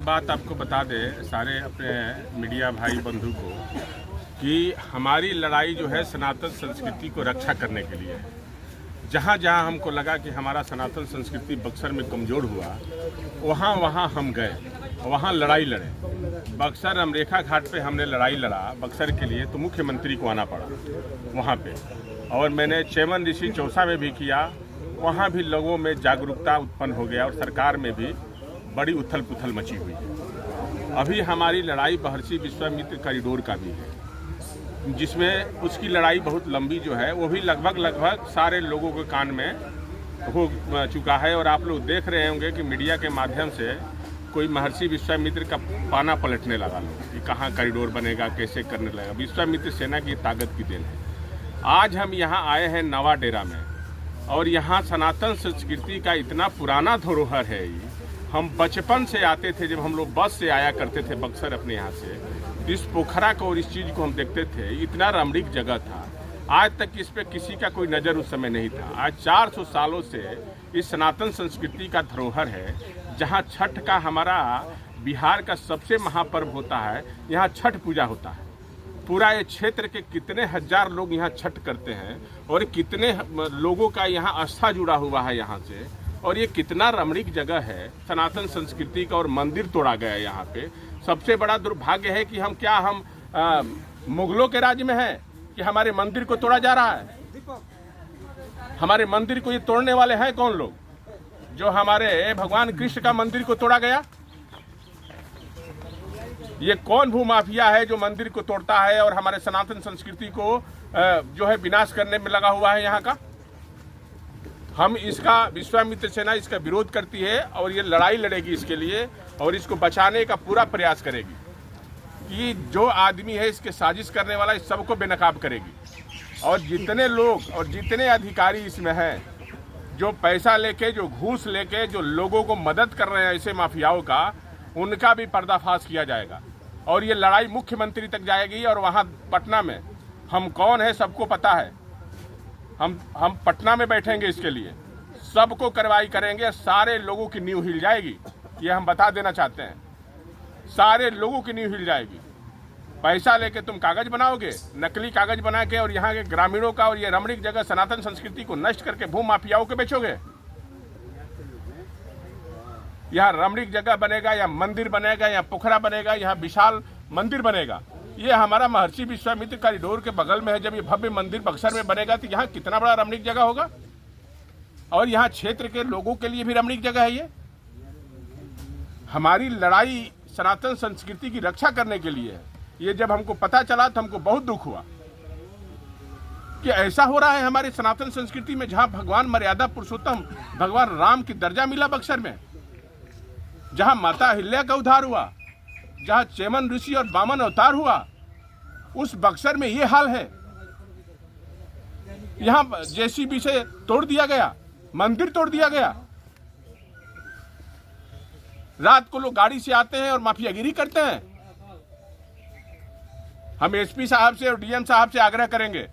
बात आपको बता दें सारे अपने मीडिया भाई बंधु को कि हमारी लड़ाई जो है सनातन संस्कृति को रक्षा करने के लिए है। जहाँ जहाँ हमको लगा कि हमारा सनातन संस्कृति बक्सर में कमज़ोर हुआ, वहाँ वहाँ हम गए, वहाँ लड़ाई लड़े। बक्सर अमरेखा घाट पे हमने लड़ाई लड़ा बक्सर के लिए, तो मुख्यमंत्री को आना पड़ा वहाँ पे। और मैंने चेमन ऋषि चौसा में भी किया, वहाँ भी लोगों में जागरूकता उत्पन्न हो गया और सरकार में भी बड़ी उथल पुथल मची हुई है। अभी हमारी लड़ाई महर्षि विश्वामित्र कॉरिडोर का भी है, जिसमें उसकी लड़ाई बहुत लंबी जो है वो भी लगभग सारे लोगों के कान में हो चुका है। और आप लोग देख रहे होंगे कि मीडिया के माध्यम से कोई महर्षि विश्वामित्र का पाना पलटने लगा लोग कि कहाँ कॉरिडोर बनेगा, कैसे करने लगा। विश्वामित्र सेना की ताकत की देन है। आज हम यहाँ आए हैं नवा डेरा में, और यहाँ सनातन संस्कृति का इतना पुराना धरोहर है। हम बचपन से आते थे, जब हम लोग बस से आया करते थे बक्सर अपने यहाँ से, इस पोखरा को और इस चीज़ को हम देखते थे। इतना रमणीक जगह था, आज तक इस पे किसी का कोई नज़र उस समय नहीं था। आज 400 सालों से इस सनातन संस्कृति का धरोहर है, जहाँ छठ का हमारा बिहार का सबसे महापर्व होता है। यहाँ छठ पूजा होता है। पूरा ये क्षेत्र के कितने हजार लोग यहाँ छठ करते हैं, और कितने लोगों का यहाँ आस्था जुड़ा हुआ है यहाँ से। और ये कितना रमणीक जगह है सनातन संस्कृति का, और मंदिर तोड़ा गया है यहाँ पे। सबसे बड़ा दुर्भाग्य है कि हम मुगलों के राज्य में है कि हमारे मंदिर को तोड़ा जा रहा है। हमारे मंदिर को ये तोड़ने वाले हैं कौन लोग? जो हमारे भगवान कृष्ण का मंदिर को तोड़ा गया, ये कौन भूमाफिया है जो मंदिर को तोड़ता है और हमारे सनातन संस्कृति को जो है विनाश करने में लगा हुआ है यहाँ का? हम इसका, विश्वामित्र सेना इसका विरोध करती है और ये लड़ाई लड़ेगी इसके लिए, और इसको बचाने का पूरा प्रयास करेगी कि जो आदमी है इसके साजिश करने वाला, इस सबको बेनकाब करेगी। और जितने लोग और जितने अधिकारी इसमें हैं, जो पैसा लेके, जो घूस लेके, जो लोगों को मदद कर रहे हैं ऐसे माफियाओं का, उनका भी पर्दाफाश किया जाएगा। और ये लड़ाई मुख्यमंत्री तक जाएगी। और वहाँ पटना में हम कौन है सबको पता है। हम पटना में बैठेंगे इसके लिए, सबको कार्रवाई करेंगे। सारे लोगों की नींव हिल जाएगी, ये हम बता देना चाहते हैं। सारे लोगों की नींव हिल जाएगी। पैसा लेके तुम कागज बनाओगे, नकली कागज बना के, और यहाँ के ग्रामीणों का और ये रमणीक जगह सनातन संस्कृति को नष्ट करके भू माफियाओं को बेचोगे। यहाँ रमणीक जगह बनेगा, या मंदिर बनेगा, या पोखरा बनेगा, यहाँ विशाल मंदिर बनेगा। ये हमारा महर्षि विश्वामित्र कॉरिडोर के बगल में है। जब ये भव्य मंदिर बक्सर में बनेगा तो यहाँ कितना बड़ा रमणीक जगह होगा। और यहाँ क्षेत्र के लोगों के लिए भी रमणीक जगह है। ये हमारी लड़ाई सनातन संस्कृति की रक्षा करने के लिए है। ये जब हमको पता चला तो हमको बहुत दुख हुआ कि ऐसा हो रहा है हमारी सनातन संस्कृति में, जहाँ भगवान मर्यादा पुरुषोत्तम भगवान राम की दर्जा मिला बक्सर में, जहाँ माता अहिल्या का उद्धार हुआ, जहाँ चेमन ऋषि और वामन अवतार हुआ, उस बक्सर में ये हाल है। यहाँ जेसीबी से तोड़ दिया गया, मंदिर तोड़ दिया गया। रात को लोग गाड़ी से आते हैं और माफियागिरी करते हैं। हम एसपी साहब से और डीएम साहब से आग्रह करेंगे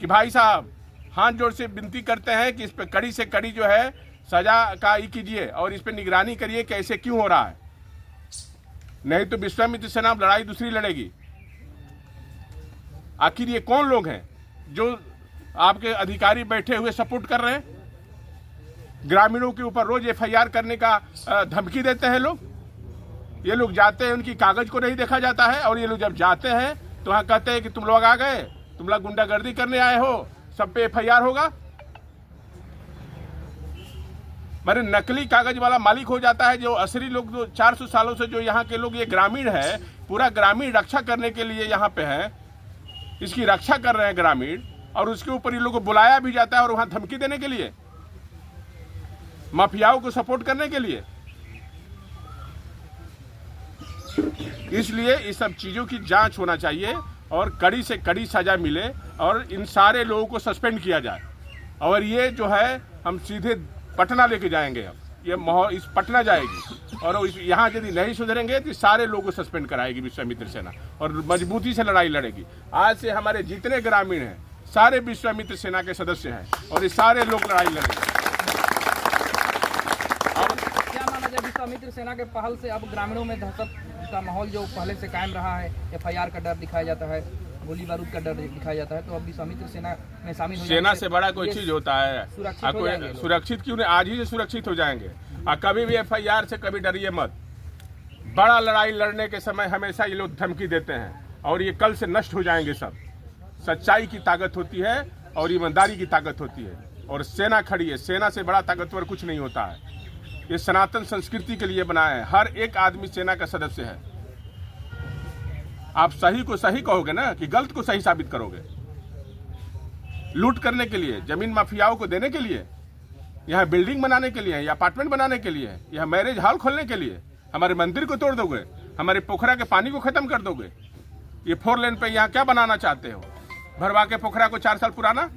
कि भाई साहब, हाथ जोड़ से विनती करते हैं कि इस पे कड़ी से कड़ी जो है सजा का कीजिए, और इस पे निगरानी करिए कि ऐसे क्यों हो रहा है। नहीं तो विश्वामित्र सेना लड़ाई दूसरी लड़ेगी। आखिर ये कौन लोग हैं जो आपके अधिकारी बैठे हुए सपोर्ट कर रहे हैं? ग्रामीणों के ऊपर रोज एफआईआर करने का धमकी देते हैं लोग। ये लोग जाते हैं, उनकी कागज को नहीं देखा जाता है, और ये लोग जब जाते हैं तो वहाँ कहते हैं कि तुम लोग आ गए, तुम लोग गुंडागर्दी करने आए हो, सब पे एफआईआर होगा। मेरे नकली कागज वाला मालिक हो जाता है। जो असली लोग, जो 400 सालों से जो यहाँ के लोग, ये ग्रामीण है, पूरा ग्रामीण रक्षा करने के लिए यहाँ पे है, इसकी रक्षा कर रहे हैं ग्रामीण, और उसके ऊपर ये लोग को बुलाया भी जाता है और वहाँ धमकी देने के लिए, माफियाओं को सपोर्ट करने के लिए। इसलिए इस सब चीज़ों की जांच होना चाहिए और कड़ी से कड़ी सजा मिले, और इन सारे लोगों को सस्पेंड किया जाए। और ये जो है हम सीधे पटना लेके जाएंगे। हम ये इस पटना जाएगी, और यहाँ यदि नहीं सुधरेंगे तो सारे लोगों को सस्पेंड कराएगी विश्वामित्र सेना, और मजबूती से लड़ाई लड़ेगी। आज से हमारे जितने ग्रामीण हैं सारे विश्वामित्र सेना के सदस्य हैं, और ये सारे लोग लड़ाई लड़ेंगे। क्या नाम है विश्वामित्र सेना के पहल से अब ग्रामीणों में दहशत का माहौल जो पहले से कायम रहा है, FIR का डर दिखाया जाता है, गोली बारूद का डर दिखाया जाता है, तो अब विश्वामित्र सेना में शामिल हो सेना से बड़ा कोई चीज होता है? सुरक्षित क्यों नहीं? आज ही से सुरक्षित हो जाएंगे। और कभी भी FIR से कभी डरिए मत। बड़ा लड़ाई लड़ने के समय हमेशा ये लोग धमकी देते हैं और ये कल से नष्ट हो जाएंगे सब। सच्चाई की ताकत होती है और ईमानदारी की ताकत होती है, और सेना खड़ी है। सेना से बड़ा ताकतवर कुछ नहीं होता है। ये सनातन संस्कृति के लिए बना है। हर एक आदमी सेना का सदस्य है। आप सही को सही कहोगे ना, कि गलत को सही साबित करोगे? लूट करने के लिए, जमीन माफियाओं को देने के लिए, यहाँ बिल्डिंग बनाने के लिए, या अपार्टमेंट बनाने के लिए, या मैरिज हॉल खोलने के लिए, हमारे मंदिर को तोड़ दोगे, हमारे पोखरा के पानी को खत्म कर दोगे। ये 4 लेन पे यहाँ क्या बनाना चाहते हो? भरवा के पोखरा को 4 साल पुराना?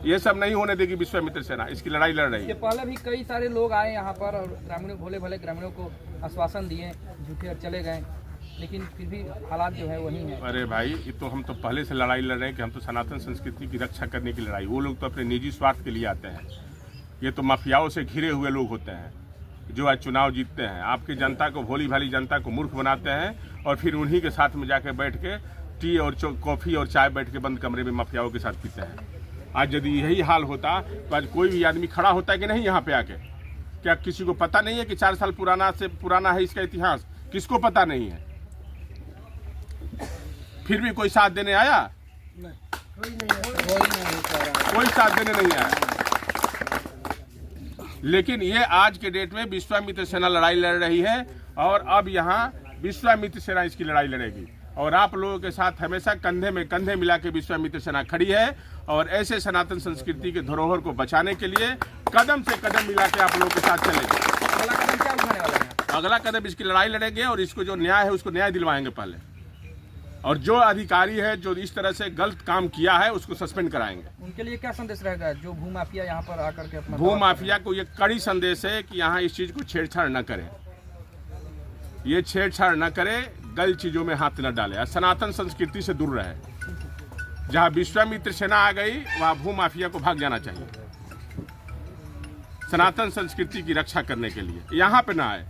ये सब नहीं होने देगी विश्वामित्र सेना। इसकी लड़ाई लड़ रही है। इसके पहले भी कई सारे लोग आए यहाँ पर और ग्रामीणों, भोले भले ग्रामीणों को आश्वासन दिए, झूठे और चले गए, लेकिन फिर भी हालात जो है वही है। अरे भाई, ये तो हम तो पहले से लड़ाई लड़ रहे हैं कि हम तो सनातन संस्कृति की रक्षा करने की लड़ाई। वो लोग तो अपने निजी स्वार्थ के लिए आते हैं। ये तो माफियाओं से घिरे हुए लोग होते हैं जो आज चुनाव जीतते हैं। आपकी जनता को, भोली भाली जनता को मूर्ख बनाते हैं और फिर उन्हीं के साथ में जाके बैठ के टी और कॉफी और चाय बैठ के बंद कमरे में माफियाओं के साथ पीते हैं। आज यदि यही हाल होता तो आज कोई भी आदमी खड़ा होता है कि नहीं यहाँ पे आके? क्या किसी को पता नहीं है कि 4 साल पुराना है इसका इतिहास? किसको पता नहीं है? फिर भी कोई साथ देने आया? कोई साथ देने नहीं आया। लेकिन ये आज के डेट में विश्वामित्र सेना लड़ाई लड़ रही है, और अब यहाँ विश्वामित्र सेना इसकी लड़ाई लड़ेगी। और आप लोगों के साथ हमेशा कंधे में कंधे मिला के विश्वामित्र सेना खड़ी है, और ऐसे सनातन संस्कृति के धरोहर को बचाने के लिए कदम से कदम मिला के आप लोगों के साथ चलेंगे। अगला कदम क्या उठाने वाले हैं? अगला कदम इसकी लड़ाई लड़ेंगे, और इसको जो न्याय है उसको न्याय दिलवाएंगे पहले, और जो अधिकारी है जो इस तरह से गलत काम किया है उसको सस्पेंड कराएंगे। उनके लिए क्या संदेश रहेगा जो भूमाफिया यहाँ पर आकर के अपना भूमाफिया को ये कड़ी संदेश है कि यहाँ इस चीज को छेड़छाड़ न करें। ये छेड़छाड़ न करे, गलत चीजों में हाथ न डाले, सनातन संस्कृति से दूर रहे। जहाँ विश्वामित्र सेना आ गई वहाँ भूमाफिया को भाग जाना चाहिए, सनातन संस्कृति की रक्षा करने के लिए। यहाँ पे ना आए।